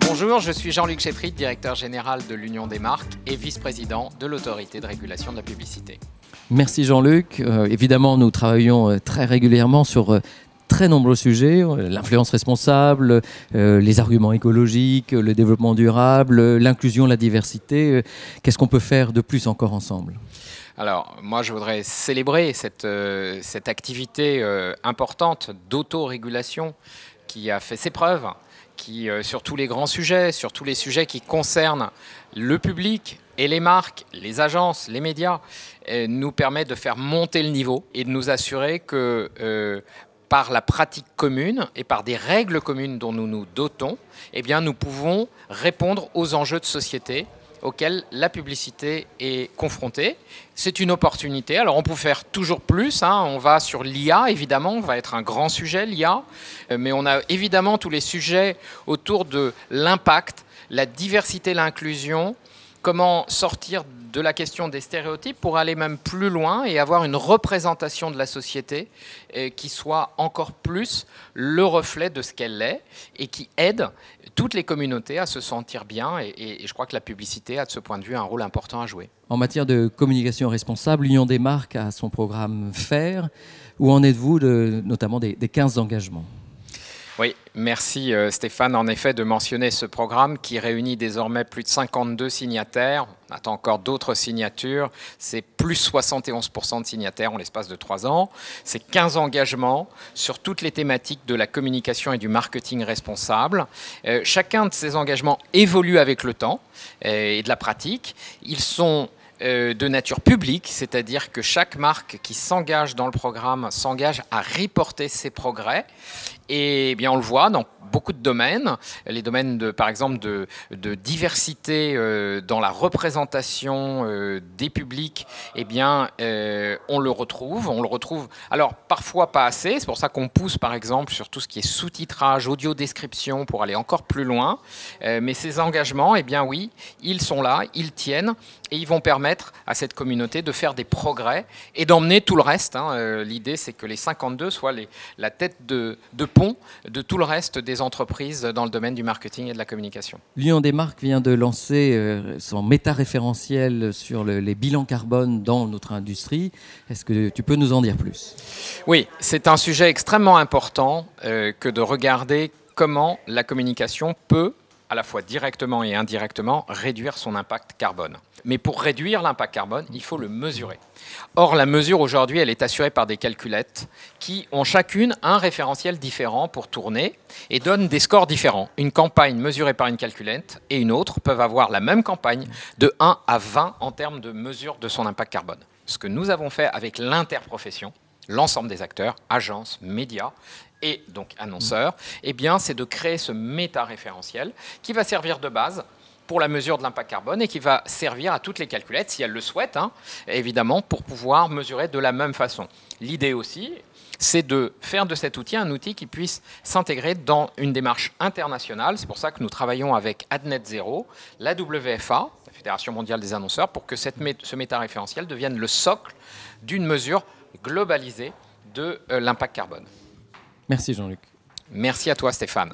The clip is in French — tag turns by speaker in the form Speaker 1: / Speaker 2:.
Speaker 1: Bonjour, je suis Jean-Luc Chétrit, directeur général de l'Union des marques et vice-président de l'Autorité de régulation de la publicité.
Speaker 2: Merci Jean-Luc. Évidemment, nous travaillons très régulièrement sur très nombreux sujets, l'influence responsable, les arguments écologiques, le développement durable, l'inclusion, la diversité. Qu'est-ce qu'on peut faire de plus encore ensemble ?
Speaker 1: Alors, moi, je voudrais célébrer cette activité importante d'autorégulation qui a fait ses preuves, qui, sur tous les grands sujets, sur tous les sujets qui concernent le public et les marques, les agences, les médias, nous permet de faire monter le niveau et de nous assurer que par la pratique commune et par des règles communes dont nous nous dotons, eh bien, nous pouvons répondre aux enjeux de société auxquels la publicité est confrontée. C'est une opportunité. Alors on peut faire toujours plus. On va sur l'IA, évidemment, on va être un grand sujet, l'IA. Mais on a évidemment tous les sujets autour de l'impact, la diversité, l'inclusion, comment sortir de la question des stéréotypes pour aller même plus loin et avoir une représentation de la société qui soit encore plus le reflet de ce qu'elle est et qui aide toutes les communautés à se sentir bien. Et je crois que la publicité a de ce point de vue un rôle important à jouer.
Speaker 2: En matière de communication responsable, l'Union des marques a son programme FAIR. Où en êtes-vous notamment des 15 engagements ?
Speaker 1: Oui, merci Stéphane, en effet, de mentionner ce programme qui réunit désormais plus de 52 signataires. On attend encore d'autres signatures. C'est plus 71% de signataires en l'espace de 3 ans. C'est 15 engagements sur toutes les thématiques de la communication et du marketing responsable. Chacun de ces engagements évolue avec le temps et de la pratique. Ils sont de nature publique, c'est-à-dire que chaque marque qui s'engage dans le programme s'engage à reporter ses progrès. Et bien on le voit dans beaucoup de domaines, les domaines par exemple de diversité dans la représentation des publics, eh bien on le retrouve. Alors parfois pas assez, c'est pour ça qu'on pousse par exemple sur tout ce qui est sous-titrage, audio-description pour aller encore plus loin. Mais ces engagements, eh bien oui, ils sont là, ils tiennent et ils vont permettre à cette communauté de faire des progrès et d'emmener tout le reste. L'idée c'est que les 52 soient la tête de pont de tout le reste des entreprises dans le domaine du marketing et de la communication.
Speaker 2: L'Union des marques vient de lancer son méta-référentiel sur les bilans carbone dans notre industrie. Est-ce que tu peux nous en dire plus ?
Speaker 1: Oui, c'est un sujet extrêmement important que de regarder comment la communication peut, à la fois directement et indirectement, réduire son impact carbone. Mais pour réduire l'impact carbone, il faut le mesurer. Or, la mesure aujourd'hui, elle est assurée par des calculettes qui ont chacune un référentiel différent pour tourner et donnent des scores différents. Une campagne mesurée par une calculette et une autre peuvent avoir la même campagne de 1 à 20 en termes de mesure de son impact carbone. Ce que nous avons fait avec l'interprofession, l'ensemble des acteurs, agences, médias et donc annonceurs, eh bien, c'est de créer ce méta-référentiel qui va servir de base pour la mesure de l'impact carbone et qui va servir à toutes les calculettes, si elles le souhaitent, évidemment, pour pouvoir mesurer de la même façon. L'idée aussi, c'est de faire de cet outil un outil qui puisse s'intégrer dans une démarche internationale. C'est pour ça que nous travaillons avec AdNet0, la WFA, la Fédération mondiale des annonceurs, pour que ce méta-référentiel devienne le socle d'une mesure globalisée de l'impact carbone.
Speaker 2: Merci Jean-Luc.
Speaker 1: Merci à toi Stéphane.